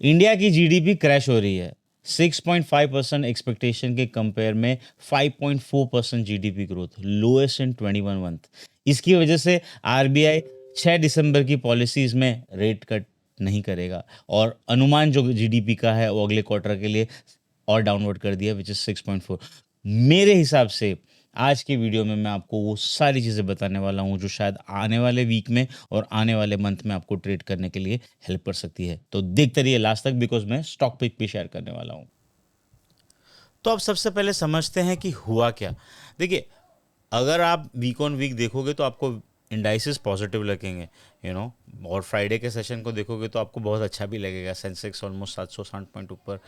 India की GDP crash हो रही है। 6.5% एक्सपेक्टेशन के कंपेयर में 5.4% GDP growth, lowest in 21 month. इसकी वजह से आरबीआई 6 दिसंबर की पॉलिसीज में रेट कट नहीं करेगा और अनुमान जो जीडीपी का है वो अगले क्वार्टर के लिए और डाउनवर्ड कर दिया, विच इज 6.4। मेरे हिसाब से आज के वीडियो में मैं आपको वो सारी चीज़ें बताने वाला हूँ जो शायद आने वाले वीक में और आने वाले मंथ में आपको ट्रेड करने के लिए हेल्प कर सकती है। तो देखते रहिए लास्ट तक, बिकॉज मैं स्टॉक पिक भी शेयर करने वाला हूँ। तो अब सबसे पहले समझते हैं कि हुआ क्या। देखिए, अगर आप वीक ऑन वीक देखोगे तो आपको इंडाइसिस पॉजिटिव लगेंगे, और फ्राइडे के सेशन को देखोगे तो आपको बहुत अच्छा भी लगेगा। सेंसेक्स ऑलमोस्ट 760 पॉइंट ऊपर,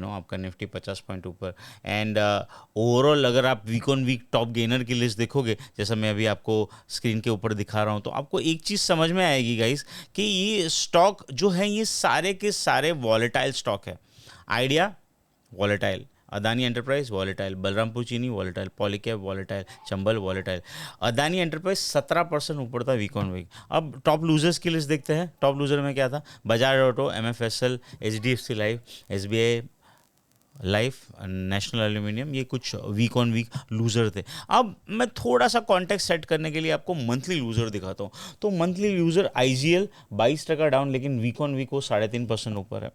आपका निफ्टी 50 पॉइंट ऊपर। एंड ओवरऑल अगर आप week on week top gainer की लिस्ट देखोगे, जैसा मैं अभी आपको स्क्रीन के ऊपर दिखा रहा हूँ, तो आपको एक चीज़ समझ में आएगी गाइस कि ये स्टॉक जो है ये सारे के सारे वॉलेटाइल स्टॉक है। Idea volatile, Adani Enterprise volatile, Balrampur Chini volatile, Polycab volatile, Chambal volatile. Adani Enterprise 17% ऊपर था वीक ऑन वीक। अब टॉप लूजर्स की लिस्ट देखते हैं। टॉप लूजर में क्या था? Bajaj Auto, MFSL, HDFC Life, SBI Life, National Aluminium, ये कुछ वीक ऑन वीक लूजर थे। अब मैं थोड़ा सा कॉन्टेक्स्ट सेट करने के लिए आपको मंथली लूजर दिखाता हूँ। तो मंथली लूजर आईजीएल 22% डाउन, लेकिन वीक ऑन वीक वो 3.5% ऊपर है।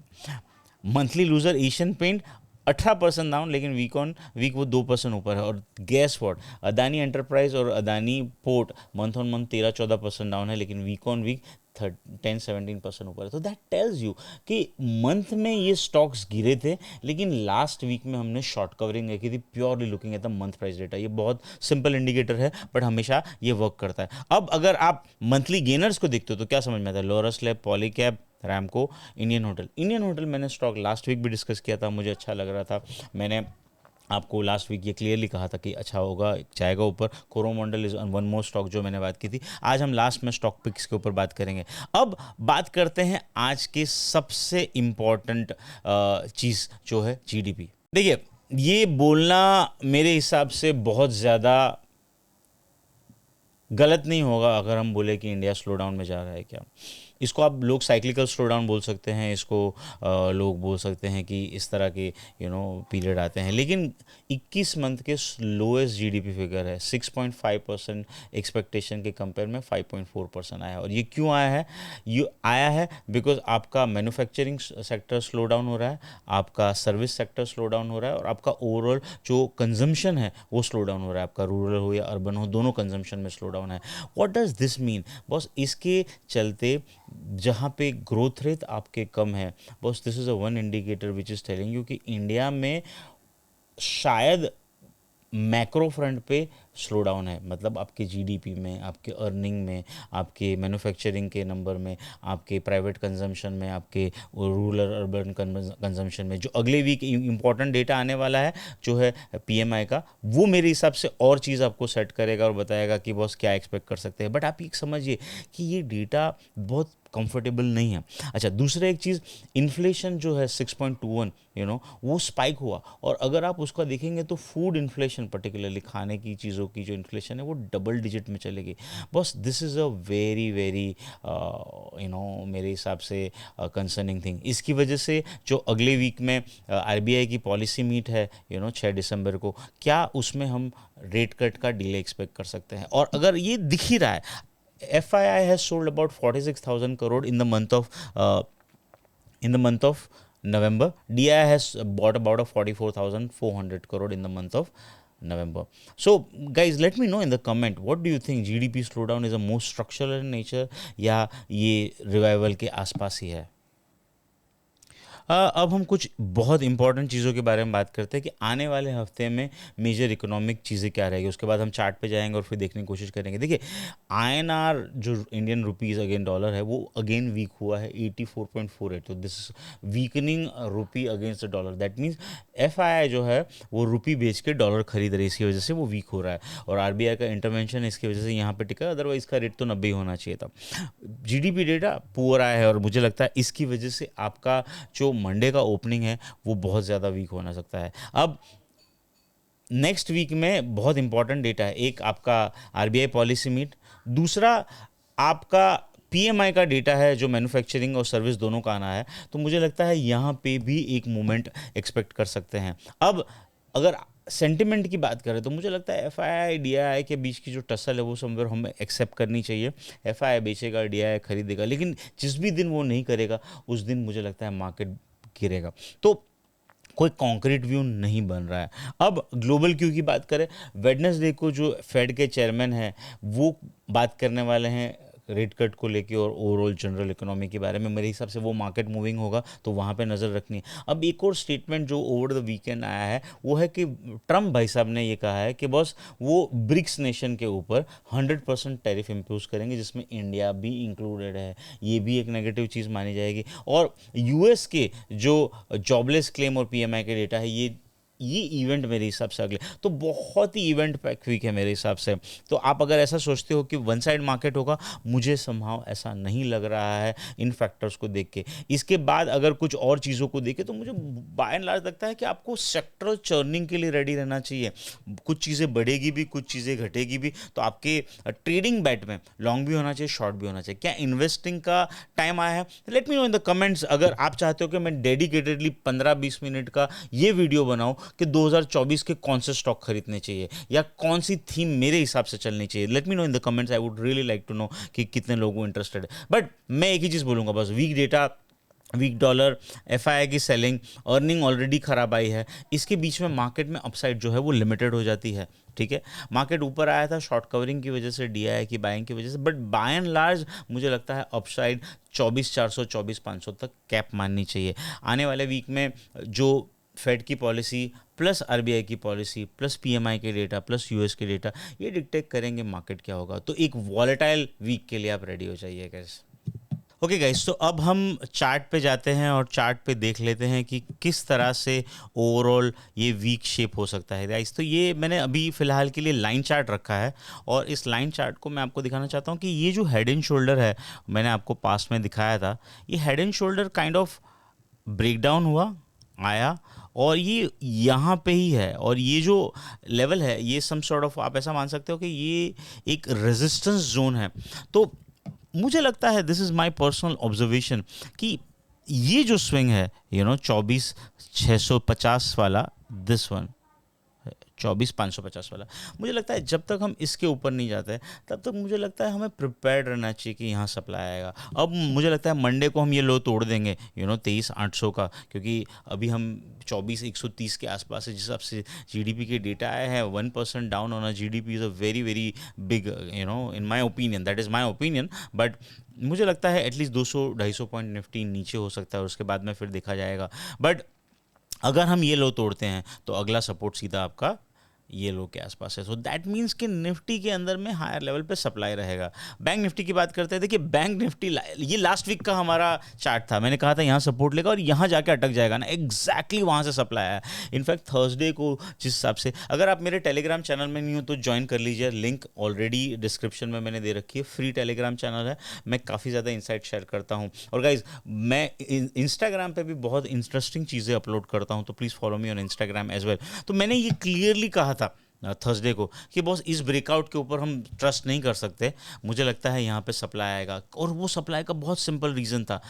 Monthly loser Asian Paint 18% down, लेकिन वीक ऑन वीक वो 2% ऊपर है। और गैस वॉट, अदानी एंटरप्राइज और Adani port month on month 13-14% down है, लेकिन वीक ऑन वीक 10-17% ऊपर है। तो दैट टेल्स यू कि मंथ में ये स्टॉक्स गिरे थे, लेकिन लास्ट वीक में हमने शॉर्ट कवरिंग देखी थी, purely looking at the month price data. ये बहुत सिंपल इंडिकेटर है, बट हमेशा ये वर्क करता है। अब अगर आप मंथली गेनर्स को देखते हो तो क्या समझ में आता है? Lord's lab, Polycab, Ramco, Indian hotel मैंने स्टॉक लास्ट वीक भी डिस्कस किया था, मुझे अच्छा लग रहा था। मैंने आपको लास्ट वीक ये क्लियरली कहा था कि अच्छा होगा, जाएगा ऊपर। Coromandel is one more stock जो मैंने बात की थी। आज हम लास्ट में स्टॉक पिक्स के ऊपर बात करेंगे। अब बात करते हैं आज के सबसे इम्पॉर्टेंट चीज़ जो है जीडीपी। देखिए, ये बोलना मेरे हिसाब से बहुत ज़्यादा गलत नहीं होगा अगर हम बोले कि इंडिया स्लो डाउन में जा रहा है। क्या इसको आप लोग साइक्लिकल स्लो डाउन बोल सकते हैं, इसको लोग बोल सकते हैं कि इस तरह के पीरियड आते हैं। लेकिन 21 मंथ के लोएस्ट जीडीपी फिगर है। 6.5% एक्सपेक्टेशन के कंपेयर में 5.4% आया है। और ये क्यों आया है? ये आया है बिकॉज आपका मैन्युफैक्चरिंग सेक्टर स्लो डाउन हो रहा है, आपका सर्विस सेक्टर स्लो डाउन हो रहा है, और आपका ओवरऑल जो कंजम्पशन है वो स्लो डाउन हो रहा है। आपका रूरल हो या अर्बन हो, दोनों कंजम्पशन में स्लो डाउन है। What does this mean boss? इसके चलते जहाँ पे ग्रोथ रेट आपके कम है boss, this is a one indicator which is telling you कि इंडिया में शायद मैक्रो फ्रंट पे स्लो डाउन है। मतलब आपके जीडीपी में, आपके अर्निंग में, आपके मैन्युफैक्चरिंग के नंबर में, आपके प्राइवेट कंजम्पशन में, आपके रूरल अर्बन कंजम्पशन में। जो अगले वीक इंपॉर्टेंट डेटा आने वाला है जो है पीएमआई का, वो मेरे हिसाब से और चीज़ आपको सेट करेगा और बताएगा कि बॉस क्या एक्सपेक्ट कर सकते हैं। बट आप ये समझिए कि ये डेटा बहुत कंफर्टेबल नहीं है। अच्छा, दूसरा एक चीज़, इन्फ्लेशन जो है 6.21, वो स्पाइक हुआ। और अगर आप उसका देखेंगे तो फूड इन्फ्लेशन, पर्टिकुलरली खाने की चीज़ों की जो इन्फ्लेशन है वो डबल डिजिट में चलेगी। बस this is a very very मेरे हिसाब से कंसर्निंग थिंग। इसकी वजह से जो अगले वीक में आरबीआई की पॉलिसी मीट है 6 दिसंबर को, क्या उसमें हम रेट कट का डिले एक्सपेक्ट कर सकते हैं? और अगर ये दिख ही रहा है, FII has sold about 46,000 crore in the month of November. DI has bought about a 44,400 crore in the month of November. So guys, let me know in the comment, what do you think? GDP slowdown is a more structural in nature या ये revival के आसपास ही है? अब हम कुछ बहुत important चीज़ों के बारे में बात करते हैं कि आने वाले हफ्ते में मेजर इकोनॉमिक चीज़ें क्या रहेगी। उसके बाद हम चार्ट पे जाएंगे और फिर देखने की कोशिश करेंगे। देखिए, INR जो इंडियन रुपीज़ अगेन डॉलर है वो अगेन वीक हुआ है 84.48। तो this weakening rupee against the dollar. That means FII जो है वो रुपी बेच के डॉलर खरीद रही है, इसकी वजह से वो वीक हो रहा है। और RBI का इंटरवेंशन इसकी वजह से यहाँ पे टिका, अदरवाइज इसका रेट तो 90 होना चाहिए था। GDP डेटा पुअर आया है और मुझे लगता है इसकी वजह से आपका जो मंडे का ओपनिंग है वो बहुत ज़्यादा वीक होना सकता है। अब नेक्स्ट वीक में बहुत इंपॉर्टेंट डेटा है। एक आपका आरबीआई पॉलिसी मीट, दूसरा आपका पीएमआई का डेटा है जो मैन्युफैक्चरिंग और सर्विस दोनों का आना है, तो मुझे लगता है यहाँ पे भी एक मूवमेंट एक्सपेक्ट कर सकते हैं। अब अगर सेंटिमेंट की बात करें तो मुझे लगता है एफआईआई डीआईआई के बीच की जो टसल है वो समवेयर हमें एक्सेप्ट करनी चाहिए। एफआईआई बेचेगा, डीआईआई खरीदेगा, लेकिन जिस भी दिन वो नहीं करेगा उस दिन मुझे लगता है मार्केट गिरेगा। तो कोई कॉन्क्रीट व्यू नहीं बन रहा है। अब ग्लोबल क्यू की बात करें, वेडनेसडे को जो फेड के चेयरमैन हैं वो बात करने वाले हैं रेट कट को लेके और ओवरऑल जनरल इकोनॉमी के बारे में। मेरे हिसाब से वो मार्केट मूविंग होगा, तो वहाँ पे नज़र रखनी है। अब एक और स्टेटमेंट जो ओवर द वीकेंड आया है वो है कि ट्रम्प भाई साहब ने ये कहा है कि बॉस वो ब्रिक्स नेशन के ऊपर 100% टैरिफ इम्पोज करेंगे, जिसमें इंडिया भी इंक्लूडेड है। ये भी एक नेगेटिव चीज़ मानी जाएगी। और यूएस के जो जॉबलेस क्लेम और पीएमआई के डेटा है, ये इवेंट मेरे हिसाब से अगले, तो बहुत ही इवेंट पैक वीक है मेरे हिसाब से। तो आप अगर ऐसा सोचते हो कि वन साइड मार्केट होगा, मुझे समहाउ ऐसा नहीं लग रहा है इन फैक्टर्स को देख के। इसके बाद अगर कुछ और चीज़ों को देखें तो मुझे बाय एंड लार्ज लगता है कि आपको सेक्टरल चर्निंग के लिए रेडी रहना चाहिए। कुछ चीज़ें बढ़ेगी भी, कुछ चीज़ें घटेगी भी, तो आपके ट्रेडिंग बैट में लॉन्ग भी होना चाहिए, शॉर्ट भी होना चाहिए। क्या इन्वेस्टिंग का टाइम आया है? Late me know in the comments. अगर आप चाहते हो कि मैं डेडिकेटेडली 15-20 मिनट का ये वीडियो बनाऊं कि 2024 के कौन से स्टॉक खरीदने चाहिए या कौन सी थीम मेरे हिसाब से चलनी चाहिए, let me know in the comments. I would really like to know कि कितने लोगों को इंटरेस्टेड है। बट मैं एक ही चीज़ बोलूँगा बस, week data, week dollar, FII की सेलिंग, अर्निंग ऑलरेडी खराब आई है, इसके बीच में मार्केट में अपसाइड जो है वो लिमिटेड हो जाती है। ठीक है, मार्केट ऊपर आया था शॉर्ट कवरिंग की वजह से, डीआईआई की बाइंग की वजह से, बट बाय एंड लार्ज मुझे लगता है अपसाइड 24,400 24,500 तक कैप माननी चाहिए। आने वाले वीक में जो फेड की पॉलिसी प्लस आरबीआई की पॉलिसी प्लस पीएमआई के डेटा प्लस यूएस के डेटा, ये डिक्टेट करेंगे मार्केट क्या होगा। तो एक वॉलेटाइल वीक के लिए आप रेडी हो जाइए गाइस। ओके गाइस, तो अब हम चार्ट पे जाते हैं और चार्ट पे देख लेते हैं कि किस तरह से ओवरऑल ये वीक शेप हो सकता है गाइस। तो ये मैंने अभी फ़िलहाल के लिए लाइन चार्ट रखा है और इस लाइन चार्ट को मैं आपको दिखाना चाहता हूँ कि ये जो हेड एंड शोल्डर है, मैंने आपको पास्ट में दिखाया था, ये head and shoulder kind of break down हुआ, आया और ये यहाँ पे ही है। और ये जो लेवल है ये सम सॉर्ट ऑफ, आप ऐसा मान सकते हो कि ये एक रेजिस्टेंस जोन है। तो मुझे लगता है, this is my personal observation, कि ये जो स्विंग है 24,650 वाला, दिस वन 24,550 वाला, मुझे लगता है जब तक हम इसके ऊपर नहीं जाते तब तक मुझे लगता है हमें प्रिपेयर्ड रहना चाहिए कि यहाँ सप्लाई आएगा। अब मुझे लगता है मंडे को हम ये लो तोड़ देंगे 23,800 का, क्योंकि अभी हम 24,130 के आसपास है। जिस हिसाब से जीडीपी के डेटा आए हैं, 1% डाउन होना GDP is a very very big, in my opinion, that is my opinion. But मुझे लगता है एटलीस्ट 200-250 पॉइंट निफ्टी नीचे हो सकता है और उसके बाद में फिर देखा जाएगा। बट अगर हम ये लो तोड़ते हैं तो अगला सपोर्ट सीधा आपका ये लो के आसपास है। सो दैट मीन्स कि निफ्टी के अंदर में हायर लेवल पे सप्लाई रहेगा। बैंक निफ्टी की बात करते हैं, देखिए बैंक निफ्टी ये लास्ट वीक का हमारा चार्ट था, मैंने कहा था यहाँ सपोर्ट लेगा और यहाँ जाके अटक जाएगा ना, एग्जैक्टली वहाँ से सप्लाई आया। इनफैक्ट थर्सडे को जिस हिसाब से, अगर आप मेरे टेलीग्राम चैनल में नहीं हो तो ज्वाइन कर लीजिए, लिंक ऑलरेडी डिस्क्रिप्शन में मैंने दे रखी है, फ्री टेलीग्राम चैनल है, मैं काफ़ी ज़्यादा इंसाइट शेयर करता हूँ। और गाइज मैं इंस्टाग्राम पे भी बहुत इंटरेस्टिंग चीज़ें अपलोड करता हूँ, तो please follow me on Instagram as well. तो मैंने ये क्लियरली कहा था थर्सडे को कि बॉस इस ब्रेकआउट के ऊपर हम ट्रस्ट नहीं कर सकते, मुझे लगता है यहाँ पे सप्लाई आएगा। और वो सप्लाई का बहुत सिंपल रीज़न था,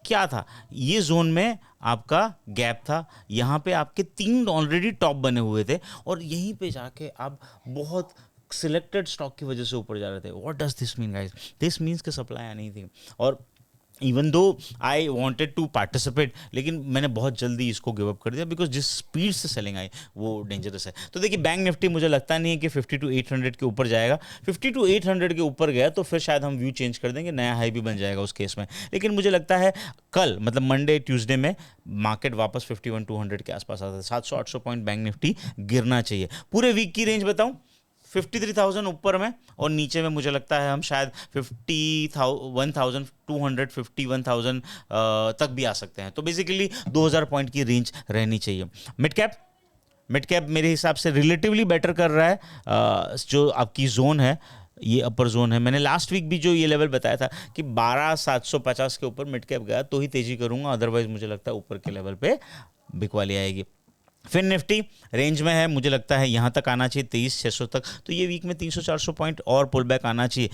क्या था, ये जोन में आपका गैप था, यहाँ पे आपके 3 ऑलरेडी टॉप बने हुए थे और यहीं पे जाके आप बहुत सिलेक्टेड स्टॉक की वजह से ऊपर जा रहे थे। What does this mean guys? This means कि सप्लाई आनी थी। और even though I wanted to participate, लेकिन मैंने बहुत जल्दी इसको गिव अप कर दिया बिकॉज जिस स्पीड से सेलिंग आई वो डेंजरस है। तो देखिए बैंक निफ्टी मुझे लगता नहीं है कि 50-800 के ऊपर जाएगा। 50-800 के ऊपर गया तो फिर शायद हम व्यू चेंज कर देंगे, नया हाई भी बन जाएगा उस केस में। लेकिन मुझे लगता है कल मतलब मंडे ट्यूसडे में मार्केट वापस 51-200 के आसपास आता है। 700-800 पॉइंट बैंक निफ्टी गिरना चाहिए। पूरे वीक की रेंज बताऊं, 53,000 ऊपर में और नीचे में मुझे लगता है हम शायद 51,200 तक भी आ सकते हैं। तो बेसिकली 2,000 पॉइंट की रेंज रहनी चाहिए। मिड कैप मेरे हिसाब से रिलेटिवली बेटर कर रहा है। जो आपकी जोन है ये अपर जोन है, मैंने लास्ट वीक भी जो ये लेवल बताया था कि 12,750 के ऊपर मिड कैप गया तो ही तेजी करूंगा, अदरवाइज मुझे लगता है ऊपर के लेवल पे बिकवाली आएगी। फिर निफ्टी रेंज में है, मुझे लगता है यहाँ तक आना चाहिए 23,600 तक। तो ये वीक में 300-400 पॉइंट और पुल बैक आना चाहिए।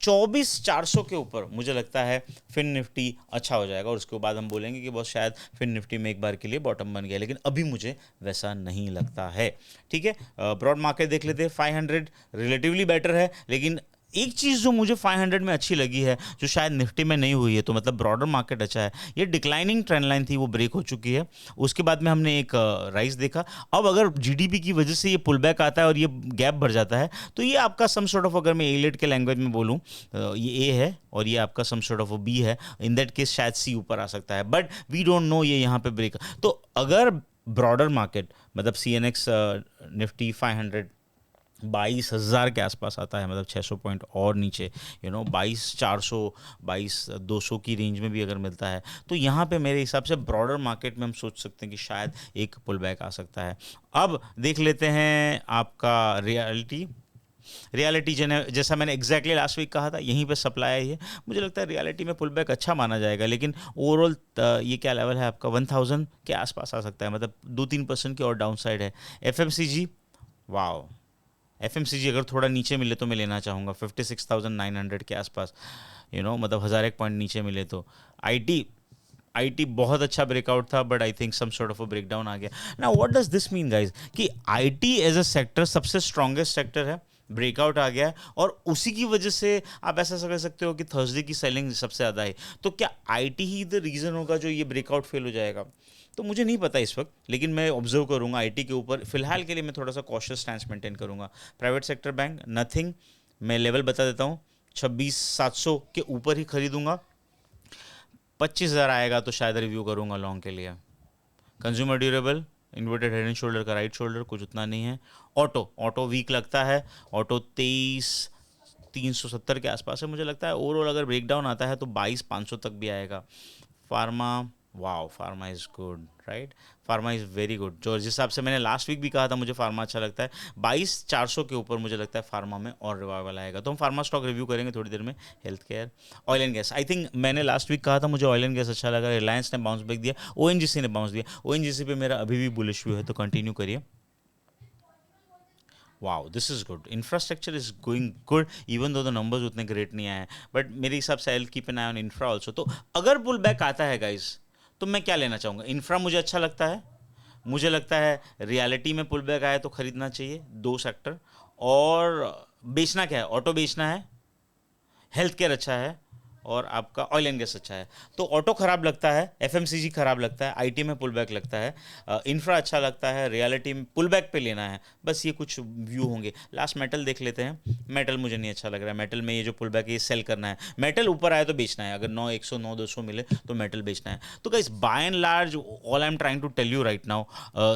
24,400 के ऊपर मुझे लगता है फिन निफ्टी अच्छा हो जाएगा, और उसके बाद हम बोलेंगे कि बहुत शायद फिन निफ्टी में एक बार के लिए बॉटम बन गया, लेकिन अभी मुझे वैसा नहीं लगता है। ठीक है, ब्रॉड मार्केट देख लेते हैं। 500 रिलेटिवली बेटर है, लेकिन एक चीज़ जो मुझे 500 में अच्छी लगी है, जो शायद निफ्टी में नहीं हुई है, तो मतलब ब्रॉडर मार्केट अच्छा है। ये डिक्लाइनिंग ट्रेंड लाइन थी, वो ब्रेक हो चुकी है। उसके बाद में हमने एक राइज देखा। अब अगर जीडीपी की वजह से ये पुल बैक आता है और ये गैप बढ़ जाता है, तो ये आपका सम सॉर्ट ऑफ, अगर मैं एलियट के लैंग्वेज में बोलूँ, ये ए है और ये आपका सम सॉर्ट ऑफ बी है। इन दैट केस शायद सी ऊपर आ सकता है, बट वी डोंट नो ये यहाँ पे ब्रेक। तो अगर ब्रॉडर मार्केट मतलब सी एन एक्स निफ्टी 500 22,000 के आसपास आता है, मतलब 600 पॉइंट और नीचे, 22,400 22,200 की रेंज में भी अगर मिलता है, तो यहाँ पे मेरे हिसाब से ब्रॉडर मार्केट में हम सोच सकते हैं कि शायद एक पुल बैक आ सकता है। अब देख लेते हैं आपका रियलिटी जैसा मैंने एग्जैक्टली लास्ट वीक कहा था, यहीं पे सप्लाई है। मुझे लगता है रियलिटी में पुल बैक अच्छा माना जाएगा, लेकिन ओवरऑल ये क्या लेवल है आपका, 1000 के आसपास आ सकता है, मतलब 2-3% की और डाउन साइड है। एफएमसीजी, वाओ, एफएमसीजी अगर थोड़ा नीचे मिले तो मैं लेना चाहूँगा 56,900 के आसपास, मतलब 1001 पॉइंट नीचे मिले तो। आईटी आईटी बहुत अच्छा ब्रेकआउट था, but I think some sort of a breakdown आ गया। Now what does this mean guys, कि आईटी एज अ सेक्टर सबसे स्ट्रॉन्गेस्ट सेक्टर है, ब्रेकआउट आ गया है, और उसी की वजह से आप ऐसा समझ सकते हो कि थर्सडे की सेलिंग सबसे ज़्यादा है। तो क्या आईटी ही द रीज़न होगा जो ये ब्रेकआउट फेल हो जाएगा? तो मुझे नहीं पता इस वक्त, लेकिन मैं ऑब्जर्व करूंगा आईटी के ऊपर। फिलहाल के लिए मैं थोड़ा सा कॉशियस स्टैंस मेंटेन करूंगा। प्राइवेट सेक्टर बैंक नथिंग, मैं लेवल बता देता हूँ, 26,700 के ऊपर ही खरीदूंगा। 25,000 आएगा तो शायद रिव्यू करूंगा लॉन्ग के लिए। Consumer durable, inverted head and shoulder का राइट शोल्डर कुछ उतना नहीं है। ऑटो वीक लगता है, ऑटो 23,370 के आसपास है मुझे लगता है। ओवरऑल अगर ब्रेकडाउन आता है तो 22,500 तक भी आएगा। Pharma, wow, pharma is good, right, pharma is very good. जो जिस हिसाब से मैंने लास्ट वीक भी कहा था मुझे फार्मा अच्छा लगता है, 22,400 के ऊपर मुझे लगता है फार्मा में और रिवाइवल आएगा, तो हम फार्मा स्टॉक रिव्यू करेंगे थोड़ी देर में। Health care, oil and gas, I think मैंने लास्ट वीक कहा था मुझे ऑयल एंड गैस अच्छा लगा, रिलायंस ने बाउंस बैक दिया, ओएनजीसी ने बाउंस दिया। ओएनजीसी पे मेरा अभी भी बुलिश व्यू है, तो कंटिन्यू करिए। Wow, this is good, infrastructure is going good, even though the numbers उतने ग्रेट नहीं आए हैं, बट मेरे हिसाब से I will keep an I on infra also. तो अगर पुल बैक आता है गाइज, तो मैं क्या लेना चाहूँगा? इंफ्रा मुझे अच्छा लगता है, मुझे लगता है रियलिटी में पुल बैक आए तो खरीदना चाहिए, दो सेक्टर। और बेचना क्या है, ऑटो बेचना है, हेल्थ केयर अच्छा है, और आपका ऑयल एंड गैस अच्छा है। तो ऑटो खराब लगता है, एफएमसीजी खराब लगता है, आईटी में पुल बैक लगता है, इंफ्रा अच्छा लगता है, रियलिटी में पुल बैक पे लेना है। बस ये कुछ व्यू होंगे। लास्ट मेटल देख लेते हैं। मेटल मुझे नहीं अच्छा लग रहा है, मेटल में ये जो पुल बैक है ये सेल करना है। मेटल ऊपर आए तो बेचना है, अगर 9,100 9,200 मिले तो मेटल बेचना है। तो guys by and large all I am trying to tell you right now,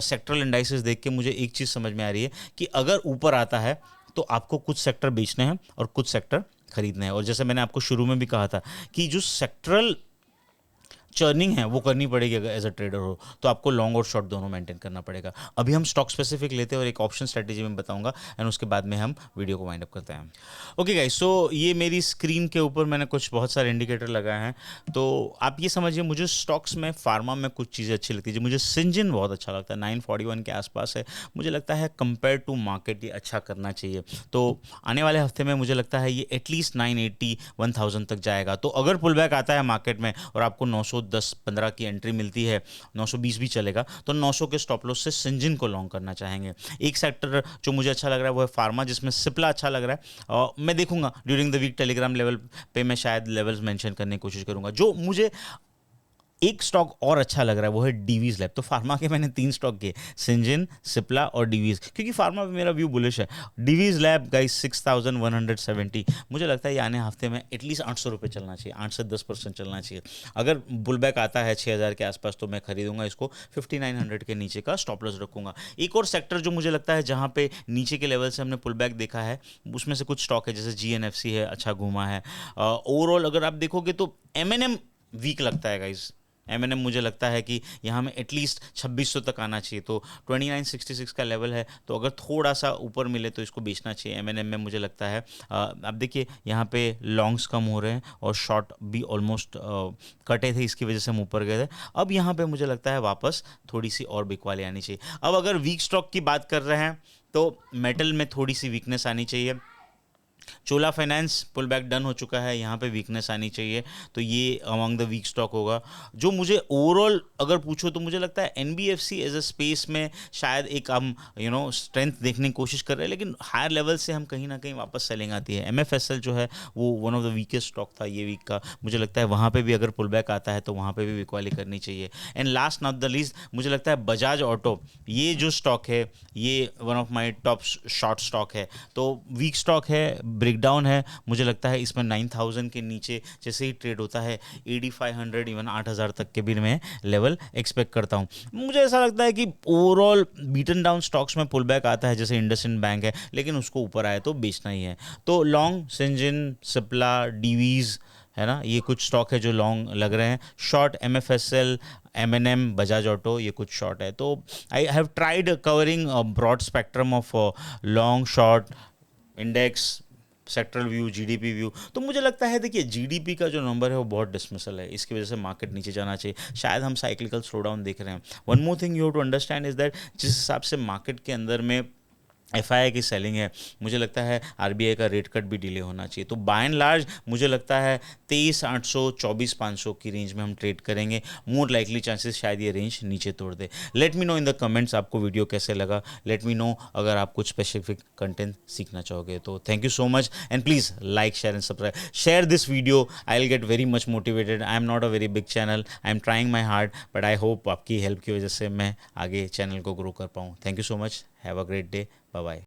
sectoral indices देख के मुझे एक चीज़ समझ में आ रही है कि अगर ऊपर आता है तो आपको कुछ सेक्टर बेचने हैं और कुछ सेक्टर खरीदना है। और जैसे मैंने आपको शुरू में भी कहा था कि जो सेक्टरल चर्निंग है वो करनी पड़ेगी अगर एज अ ट्रेडर हो, तो आपको लॉन्ग और शॉर्ट दोनों मेंटेन करना पड़ेगा। अभी हम स्टॉक स्पेसिफिक लेते हैं और एक ऑप्शन स्ट्रेटेजी में बताऊंगा, एंड उसके बाद में हम वीडियो को वाइंड अप करते हैं। ओके गाइस, सो ये मेरी स्क्रीन के ऊपर मैंने कुछ बहुत सारे इंडिकेटर लगाए हैं। तो आप ये समझिए, मुझे स्टॉक्स में फार्मा में कुछ चीज़ें अच्छी लगती है। मुझे सिंजिन बहुत अच्छा लगता है, 941 के आसपास है, मुझे लगता है कंपेयर टू मार्केट ये अच्छा करना चाहिए। तो आने वाले हफ्ते में मुझे लगता है ये एटलीस्ट 980 1000 तक जाएगा। तो अगर पुल बैक आता है मार्केट में और आपको 910-15 की एंट्री मिलती है, 920 भी चलेगा, तो 900 के स्टॉप लॉस से सिंजिन को लॉन्ग करना चाहेंगे। एक सेक्टर जो मुझे अच्छा लग रहा है वो है फार्मा, जिसमें सिप्ला अच्छा लग रहा है, और मैं देखूंगा during the week Telegram level पे मैं शायद लेवल्स मेंशन करने की कोशिश करूंगा। जो मुझे एक स्टॉक और अच्छा लग रहा है वो है डीवीज लैब। तो फार्मा के मैंने 3 स्टॉक किए, सिंजिन, सिप्ला और डीवीज, क्योंकि फार्मा पे मेरा व्यू बुलिश है। डीवीज लैब गाइस 6170, मुझे लगता है ये आने हफ्ते में एटलीस्ट 800 रुपये चलना चाहिए, 8 से 10% चलना चाहिए। अगर बुल बैक आता है 6000 के आसपास तो मैं खरीदूंगा इसको, 5900 के नीचे का स्टॉप लॉस रखूंगा। एक और सेक्टर जो मुझे लगता है जहाँ पे नीचे के लेवल से हमने पुल बैक देखा है, उसमें से कुछ स्टॉक है, जैसे जीएनएफसी है, अच्छा घूमा है। ओवरऑल अगर आप देखोगे तो एमएनएम वीक लगता है गाइज। एमएनएम मुझे लगता है कि यहाँ में एटलीस्ट 2600 तक आना चाहिए, तो 2966 का लेवल है, तो अगर थोड़ा सा ऊपर मिले तो इसको बेचना चाहिए। एमएनएम में मुझे लगता है आप देखिए यहाँ पे लॉन्ग्स कम हो रहे हैं और शॉर्ट भी ऑलमोस्ट कटे थे, इसकी वजह से हम ऊपर गए थे। अब यहाँ पे मुझे लगता है वापस थोड़ी सी और बिकवाली आनी चाहिए। अब अगर वीक स्टॉक की बात कर रहे हैं तो मेटल में थोड़ी सी वीकनेस आनी चाहिए। चोला फाइनेंस पुल बैक डन हो चुका है, यहाँ पे वीकनेस आनी चाहिए, तो ये अमंग द वीक स्टॉक होगा। जो मुझे ओवरऑल अगर पूछो तो मुझे लगता है एनबीएफसी एज अ स्पेस में शायद एक हम स्ट्रेंथ देखने की कोशिश कर रहे हैं, लेकिन हायर लेवल से हम कहीं ना कहीं वापस सेलिंग आती है। एमएफएसएल जो है वो one of the weakest stock था ये वीक का, मुझे लगता है वहाँ पे भी अगर पुल बैक आता है तो वहाँ पे भी विकवाली करनी चाहिए। And last not the least मुझे लगता है बजाज ऑटो, ये जो स्टॉक है ये one of my top short stock है, तो वीक स्टॉक है, ब्रेकडाउन है। मुझे लगता है इसमें 9000 के नीचे जैसे ही ट्रेड होता है 8500 इवन 8000 तक के भी मैं लेवल एक्सपेक्ट करता हूँ। मुझे ऐसा लगता है कि ओवरऑल बीटन डाउन स्टॉक्स में पुल बैक आता है, जैसे इंडसइंड बैंक है, लेकिन उसको ऊपर आए तो बेचना ही है। तो लॉन्ग सिंजिन, सिप्ला, डीवीज है ना, ये कुछ स्टॉक है जो लॉन्ग लग रहे हैं। Short MFSL, MNM, Bajaj auto, ये कुछ शॉर्ट है। तो I have tried covering broad spectrum of long short index, sectoral view, GDP view. तो मुझे लगता है देखिए जीडीपी का जो नंबर है वो बहुत डिसमिसल है, इसकी वजह से मार्केट नीचे जाना चाहिए। शायद हम साइक्लिकल स्लो डाउन देख रहे हैं। One more thing you have to understand is that जिस हिसाब से मार्केट के अंदर में एफआईआई की सेलिंग है, मुझे लगता है आरबीआई का रेट कट भी डिले होना चाहिए। तो बाय एंड लार्ज मुझे लगता है 23,800 24,500 की रेंज में हम ट्रेड करेंगे। मोर लाइकली चांसेस शायद ये रेंज नीचे तोड़ दे। Let me know in the comments आपको वीडियो कैसे लगा। लेट मी नो अगर आप कुछ स्पेसिफिक कंटेंट सीखना चाहोगे तो। Thank you so much and please like, share and subscribe. Share this video, I will get very much motivated. I am not a very big channel, I am trying my hard, but I hope आपकी help की वजह से मैं आगे channel को grow कर पाऊँ। Thank you so much, have a great day, bye bye.